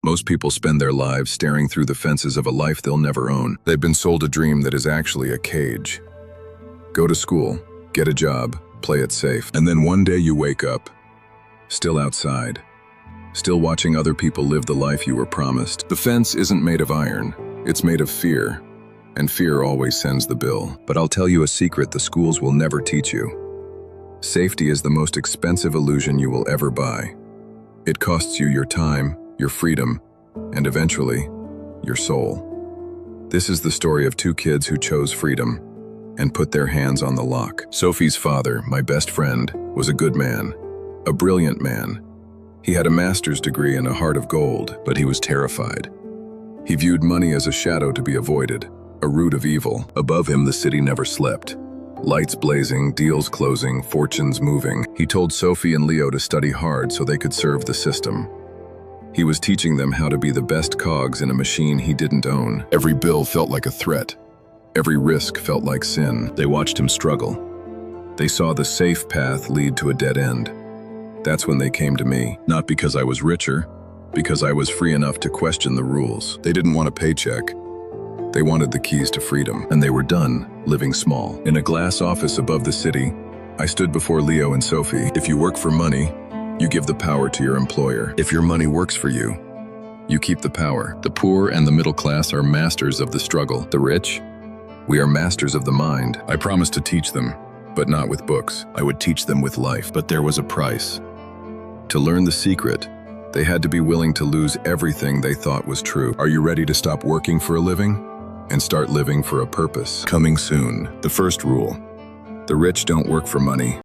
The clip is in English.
Most people spend their lives staring through the fences of a life they'll never own. They've been sold a dream that is actually a cage. Go to school, get a job, play it safe, and then one day you wake up, still outside, still watching other people live the life you were promised. The fence isn't made of iron, it's made of fear, and fear always sends the bill. But I'll tell you a secret the schools will never teach you. Safety is the most expensive illusion you will ever buy. It costs you your time, your freedom, and eventually, your soul. This is the story of two kids who chose freedom and put their hands on the lock. Sofi's father, my best friend, was a good man, a brilliant man. He had a master's degree and a heart of gold, but he was terrified. He viewed money as a shadow to be avoided, a root of evil. Above him, the city never slept. Lights blazing, deals closing, fortunes moving. He told Sofi and Leo to study hard so they could serve the system. He was teaching them how to be the best cogs in a machine he didn't own. Every bill felt like a threat. Every risk felt like sin. They watched him struggle. They saw the safe path lead to a dead end. That's when they came to me, not because I was richer, because I was free enough to question the rules. They didn't want a paycheck. They wanted the keys to freedom, and they were done living small. In a glass office above the city, I stood before Leo and Sofi. If you work for money, you give the power to your employer. If your money works for you, you keep the power. The poor and the middle class are masters of the struggle. The rich, we are masters of the mind. I promised to teach them, but not with books. I would teach them with life, but there was a price. To learn the secret, they had to be willing to lose everything they thought was true. Are you ready to stop working for a living and start living for a purpose? Coming soon. The first rule: the rich don't work for money.